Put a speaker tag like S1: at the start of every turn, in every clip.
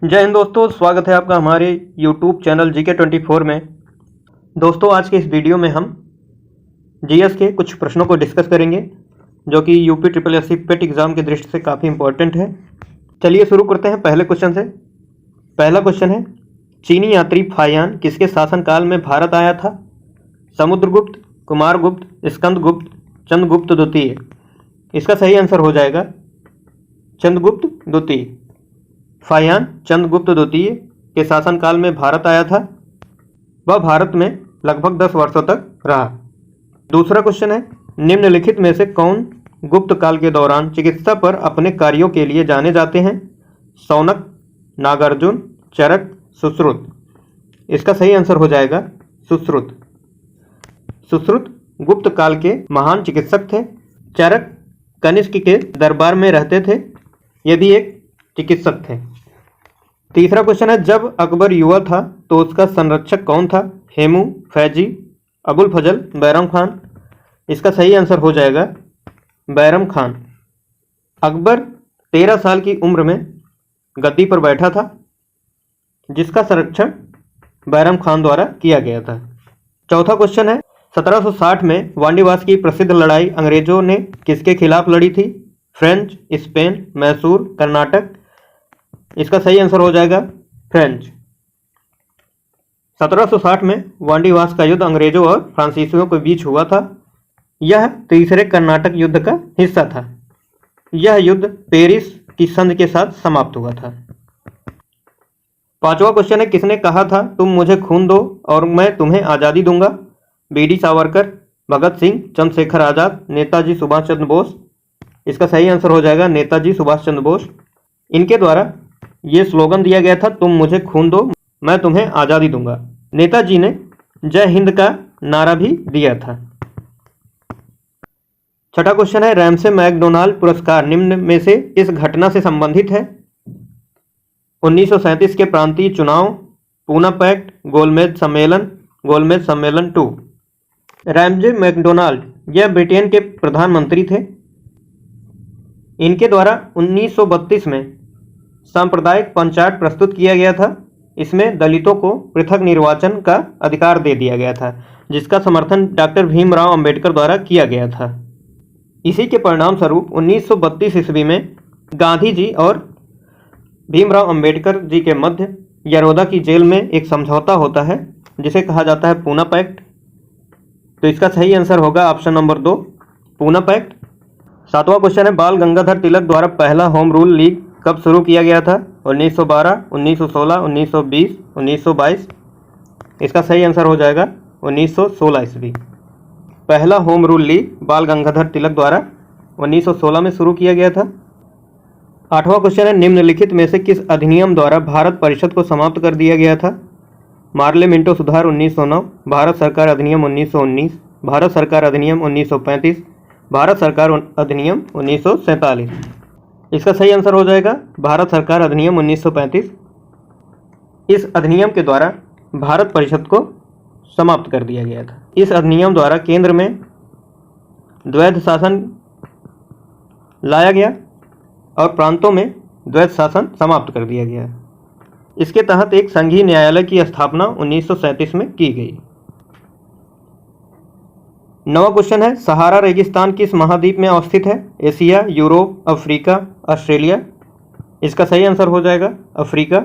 S1: जय हिंद दोस्तों, स्वागत है आपका हमारे YouTube चैनल GK24 में। दोस्तों, आज के इस वीडियो में हम जीएस के कुछ प्रश्नों को डिस्कस करेंगे जो कि यूपी ट्रिपल एस सी पेट एग्ज़ाम की दृष्टि से काफ़ी इंपॉर्टेंट है। चलिए शुरू करते हैं पहले क्वेश्चन से। पहला क्वेश्चन है, चीनी यात्री फाहियान किसके शासनकाल में भारत आया था? समुद्रगुप्त, कुमारगुप्त, स्कंदगुप्त, चंद्रगुप्त द्वितीय। इसका सही आंसर हो जाएगा चंद्रगुप्त द्वितीय। फाहियान चंद्रगुप्त द्वितीय के शासनकाल में भारत आया था। वह भारत में लगभग 10 वर्षों तक रहा। दूसरा क्वेश्चन है, निम्नलिखित में से कौन गुप्त काल के दौरान चिकित्सा पर अपने कार्यों के लिए जाने जाते हैं? शौनक, नागार्जुन, चरक, सुश्रुत। इसका सही आंसर हो जाएगा सुश्रुत। सुश्रुत गुप्त काल के महान चिकित्सक थे। चरक कनिष्क के दरबार में रहते थे, ये भी एक चिकित्सक थे। तीसरा क्वेश्चन है, जब अकबर युवा था तो उसका संरक्षक कौन था? हेमू, फैजी, अबुल फजल, बैरम खान। इसका सही आंसर हो जाएगा बैरम खान। अकबर 13 साल की उम्र में गद्दी पर बैठा था, जिसका संरक्षण बैरम खान द्वारा किया गया था। चौथा क्वेश्चन है, 1760 में वांडीवास की प्रसिद्ध लड़ाई अंग्रेजों ने किसके खिलाफ लड़ी थी? French, Spain, Mysore, Karnataka. इसका सही आंसर हो जाएगा फ्रेंच। 1760 में वांडीवास का युद्ध अंग्रेजों और फ्रांसीसियों के बीच हुआ था। यह तीसरे कर्नाटक युद्ध का हिस्सा था। यह युद्ध पेरिस की संधि के साथ समाप्त हुआ था। पांचवा क्वेश्चन है, किसने कहा था तुम मुझे खून दो और मैं तुम्हें आज़ादी दूंगा? बी.डी. सावरकर, भगत सिंह, चंद्रशेखर आज़ाद, नेताजी सुभाष चंद्र बोस। इसका सही आंसर हो जाएगा नेताजी सुभाष चंद्र बोस। इनके द्वारा ये स्लोगन दिया गया था, तुम मुझे खून दो मैं तुम्हें आज़ादी दूंगा। नेताजी ने जय हिंद का नारा भी दिया था। छठा क्वेश्चन है, रैमसे मैकडोनाल्ड पुरस्कार निम्न में से किस घटना से संबंधित है? 1937 के प्रांतीय चुनाव, पूना पैक्ट, गोलमेज सम्मेलन 2। रैमसे मैकडोनाल्ड यह ब्रिटेन के प्रधानमंत्री थे। इनके द्वारा 1932 में सांप्रदायिक पंचायत प्रस्तुत किया गया था। इसमें दलितों को पृथक निर्वाचन का अधिकार दे दिया गया था, जिसका समर्थन डॉक्टर भीमराव अंबेडकर द्वारा किया गया था। इसी के परिणाम स्वरूप 1932 ईस्वी में गांधी जी और भीमराव अंबेडकर जी के मध्य यरोदा की जेल में एक समझौता होता है, जिसे कहा जाता है पूना पैक्ट। तो इसका सही आंसर होगा ऑप्शन नंबर 2, पूना पैक्ट। सातवां क्वेश्चन है, बाल गंगाधर तिलक द्वारा पहला होम रूल लीग कब शुरू किया गया था? 1912, 1916, 1920, 1922। इसका सही आंसर हो जाएगा 1916 ईस्वी। पहला होम रूल लीग बाल गंगाधर तिलक द्वारा 1916 में शुरू किया गया था। आठवां क्वेश्चन है, निम्नलिखित में से किस अधिनियम द्वारा भारत परिषद को समाप्त कर दिया गया था? मार्ले मिंटो सुधार 1909, भारत सरकार अधिनियम 1919, भारत सरकार अधिनियम 1935, भारत सरकार अधिनियम 1947। इसका सही आंसर हो जाएगा भारत सरकार अधिनियम 1935। इस अधिनियम के द्वारा भारत परिषद को समाप्त कर दिया गया था। इस अधिनियम द्वारा केंद्र में द्वैध शासन लाया गया और प्रांतों में द्वैध शासन समाप्त कर दिया गया। इसके तहत एक संघीय न्यायालय की स्थापना 1937 में की गई। नवा क्वेश्चन है, सहारा रेगिस्तान किस महाद्वीप में अवस्थित है? Asia, Europe, Africa, Australia. इसका सही आंसर हो जाएगा अफ्रीका।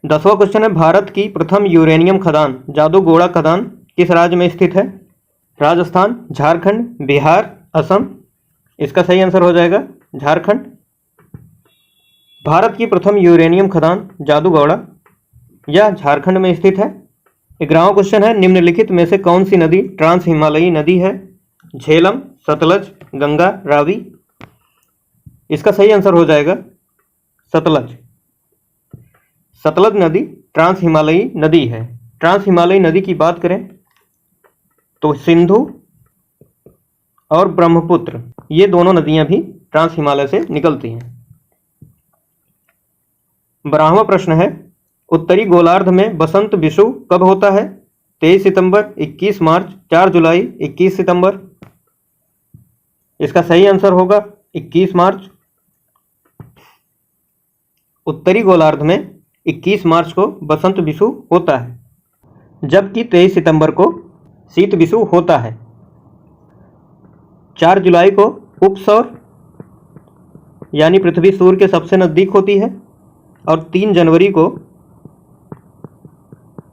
S1: 10वां क्वेश्चन है, भारत की प्रथम यूरेनियम खदान जादूगोड़ा खदान किस राज्य में स्थित है? राजस्थान, झारखंड, बिहार, असम। इसका सही आंसर हो जाएगा झारखंड। भारत की प्रथम यूरेनियम खदान जादूगौड़ा यह झारखंड में स्थित है। 11वां क्वेश्चन है, निम्नलिखित में से कौन सी नदी ट्रांस हिमालयी नदी है? झेलम, सतलज, गंगा, रावी। इसका सही आंसर हो जाएगा सतलज। सतलज नदी ट्रांस हिमालयी नदी है। ट्रांस हिमालयी नदी की बात करें तो सिंधु और ब्रह्मपुत्र ये दोनों नदियां भी ट्रांस हिमालय से निकलती हैं। 12वां प्रश्न है, उत्तरी गोलार्ध में बसंत विषु कब होता है? 23 सितंबर, 21 मार्च, 4 जुलाई, 21 सितंबर। इसका सही आंसर होगा 21 मार्च। उत्तरी गोलार्ध में 21 मार्च को बसंत विषु होता है, जबकि 23 सितंबर को शीत विषु होता है। 4 जुलाई को उपसौर यानी पृथ्वी सूर्य के सबसे नज़दीक होती है और 3 जनवरी को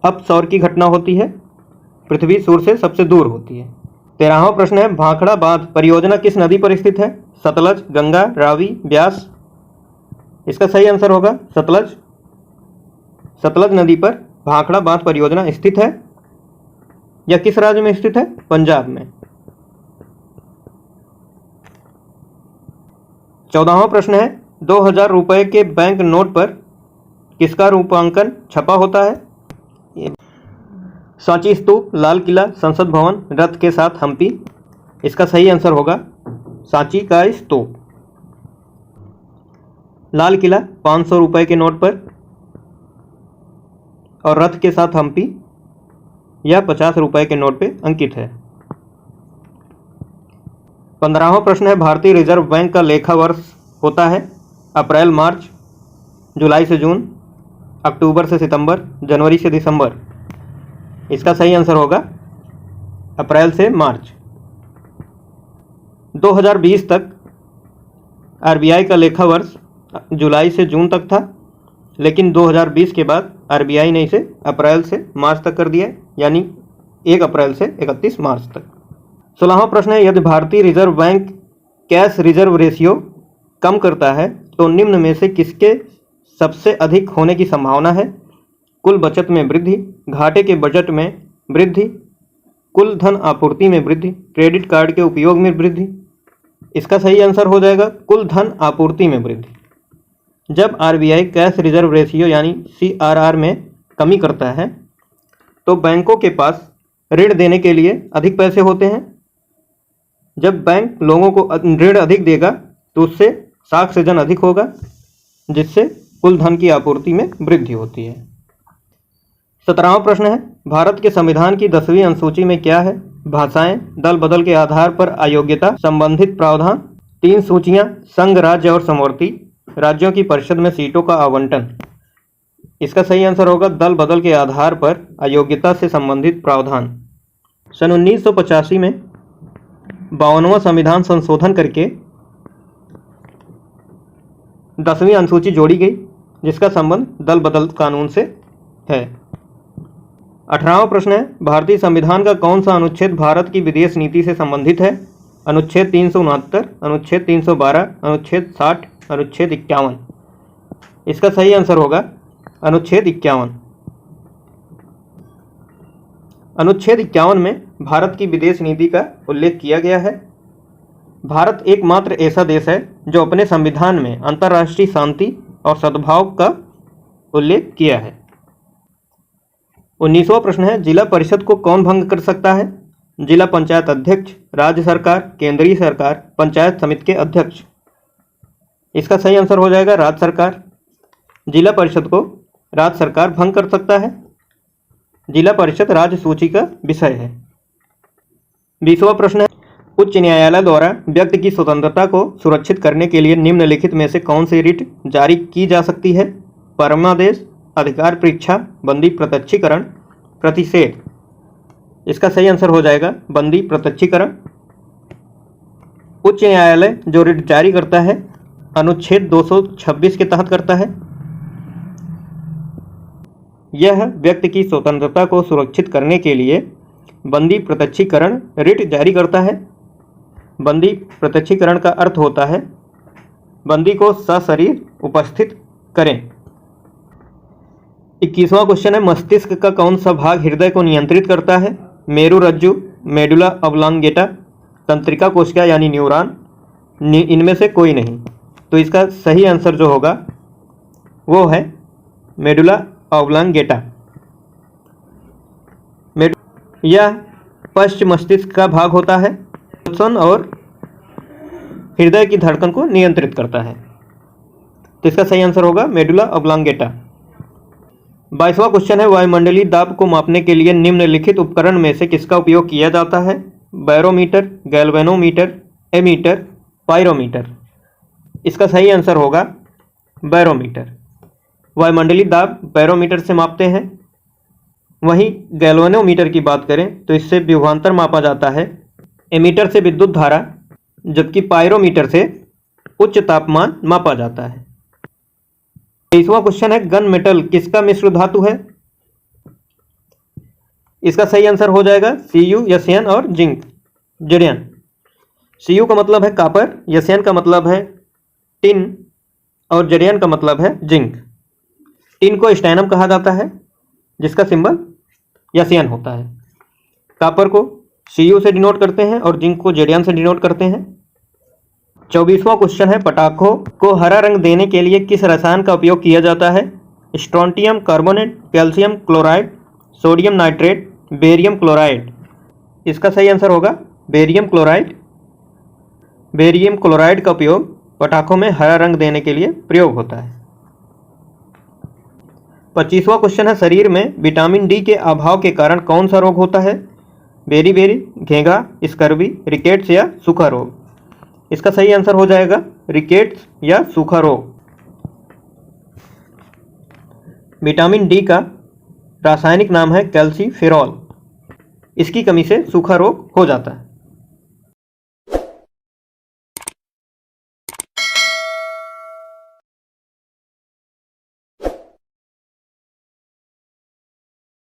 S1: अपसौर की घटना होती है, पृथ्वी सूर्य से सबसे दूर होती है। 13वां प्रश्न है, भाखड़ा बांध परियोजना किस नदी पर स्थित है? सतलज, गंगा, रावी, ब्यास। इसका सही आंसर होगा सतलज। सतलज नदी पर भाखड़ा बांध परियोजना स्थित है। यह किस राज्य में स्थित है? पंजाब में। 14वां प्रश्न है, 2000 रुपये के बैंक नोट पर किसका रूपांकन छपा होता है? सांची स्तूप, लाल किला, संसद भवन, रथ के साथ हम्पी। इसका सही आंसर होगा सांची का स्तूप। लाल किला 500 रुपये के नोट पर और रथ के साथ हम्पी यह 50 रुपये के नोट पे अंकित है। 15वां प्रश्न है, भारतीय रिजर्व बैंक का लेखा वर्ष होता है अप्रैल मार्च, जुलाई से जून, अक्टूबर से सितंबर, जनवरी से दिसंबर। इसका सही आंसर होगा अप्रैल से मार्च। 2020 तक आरबीआई का लेखा वर्ष जुलाई से जून तक था, लेकिन 2020 के बाद आरबीआई ने इसे अप्रैल से मार्च तक कर दिया, यानी 1 अप्रैल से 31 मार्च तक। 16वां प्रश्न है, यदि भारतीय reserve bank cash reserve ratio कम करता है तो निम्न में से किसके सबसे अधिक होने की संभावना है? कुल बचत में वृद्धि, घाटे के बजट में वृद्धि, कुल धन आपूर्ति में वृद्धि, क्रेडिट कार्ड के उपयोग में वृद्धि। इसका सही आंसर हो जाएगा कुल धन आपूर्ति में वृद्धि। जब आरबीआई कैश रिजर्व रेशियो यानी सीआरआर में कमी करता है तो बैंकों के पास ऋण देने के लिए अधिक पैसे होते हैं। जब बैंक लोगों को ऋण अधिक देगा तो उससे साख सृजन अधिक होगा, जिससे कुल धन की आपूर्ति में वृद्धि होती है। 17वां प्रश्न है, भारत के संविधान की 10वीं अनुसूची में क्या है? भाषाएं, दल बदल के आधार पर अयोग्यता, संबंधित प्रावधान, 3 सूचियां, संघ, राज्य और समवर्ती राज्यों की परिषद में सीटों का आवंटन। इसका सही आंसर होगा दल बदल के आधार पर अयोग्यता से संबंधित प्रावधान। सन 1985 में 52वां संविधान संशोधन करके 10वीं अनुसूची जोड़ी गई, जिसका संबंध दल बदल कानून से है। 18वां प्रश्न है, भारतीय संविधान का कौन सा अनुच्छेद भारत की विदेश नीति से संबंधित है? अनुच्छेद 369, अनुच्छेद 312, अनुच्छेद 60, अनुच्छेद 51। इसका सही आंसर होगा अनुच्छेद 51। अनुच्छेद 51 में भारत की विदेश नीति का उल्लेख किया गया है। भारत एकमात्र ऐसा देश है जो अपने संविधान में अंतर्राष्ट्रीय शांति और सद्भाव का उल्लेख किया है। 19वां प्रश्न है, जिला परिषद को कौन भंग कर सकता है? जिला पंचायत अध्यक्ष, राज्य सरकार, केंद्रीय सरकार, पंचायत समिति के अध्यक्ष। इसका सही आंसर हो जाएगा राज्य सरकार। जिला परिषद को राज्य सरकार भंग कर सकता है। जिला परिषद राज्य सूची का विषय है। 20वां प्रश्न है, उच्च न्यायालय द्वारा व्यक्ति की स्वतंत्रता को सुरक्षित करने के लिए निम्नलिखित में से कौन सी रिट जारी की जा सकती है? परमादेश, अधिकार परीक्षा, बंदी प्रत्यक्षीकरण, प्रतिषेध। इसका सही आंसर हो जाएगा बंदी प्रत्यक्षीकरण। उच्च न्यायालय जो रिट जारी करता है अनुच्छेद 226 के तहत करता है। यह व्यक्ति की स्वतंत्रता को सुरक्षित करने के लिए बंदी प्रत्यक्षीकरण रिट जारी करता है। बंदी प्रत्यक्षीकरण का अर्थ होता है बंदी को सशरीर उपस्थित करें। 21वां क्वेश्चन है, मस्तिष्क का कौन सा भाग हृदय को नियंत्रित करता है? मेरुरज्जु, मेडुला ऑब्लांगेटा, तंत्रिका कोशिका यानी न्यूरॉन, इनमें से कोई नहीं। तो इसका सही आंसर जो होगा वो है मेडुला ऑब्लांगेटा। यह पश्च मस्तिष्क का भाग होता है और हृदय की धड़कन को नियंत्रित करता है। तो इसका सही आंसर होगा मेडुला ऑब्लांगेटा। 22वां क्वेश्चन है, वायुमंडलीय दाब को मापने के लिए निम्नलिखित उपकरण में से किसका उपयोग किया जाता है? Barometer, galvanometer, ammeter, pyrometer. इसका सही आंसर होगा बैरोमीटर। वायुमंडलीय दाब बैरोमीटर से मापते हैं। वहीं गैल्वेनोमीटर की बात करें तो इससे विभवांतर मापा जाता है। एमीटर से विद्युत धारा, जबकि पायरोमीटर से उच्च तापमान मापा जाता है। 23वां क्वेश्चन है, गन मेटल किसका मिश्र धातु है? इसका सही आंसर हो जाएगा Cu, SN और जिंक, जरियन। Cu का मतलब है कापर, SN का मतलब है टिन और जरियन का मतलब है जिंक। टिन को स्टैनम कहा जाता है, जिसका सिंबल SN होता है। कापर को Cu से डिनोट करते हैं और जिंक को जरियन से डिनोट करते हैं। 24वां क्वेश्चन है, पटाखों को हरा रंग देने के लिए किस रसायन का उपयोग किया जाता है? Strontium carbonate, calcium chloride, sodium nitrate, barium chloride. इसका सही आंसर होगा बेरियम क्लोराइड। बेरियम क्लोराइड का उपयोग पटाखों में हरा रंग देने के लिए प्रयोग होता है। 25वां क्वेश्चन है, शरीर में विटामिन डी के अभाव के कारण कौन सा रोग होता है? बेरी, घेंघा, स्कर्वी, रिकेट्स या सूखा रोग। इसका सही आंसर हो जाएगा रिकेट्स या सूखा रोग। विटामिन डी का रासायनिक नाम है कैल्सीफेरॉल। इसकी कमी से सूखा रोग हो जाता है।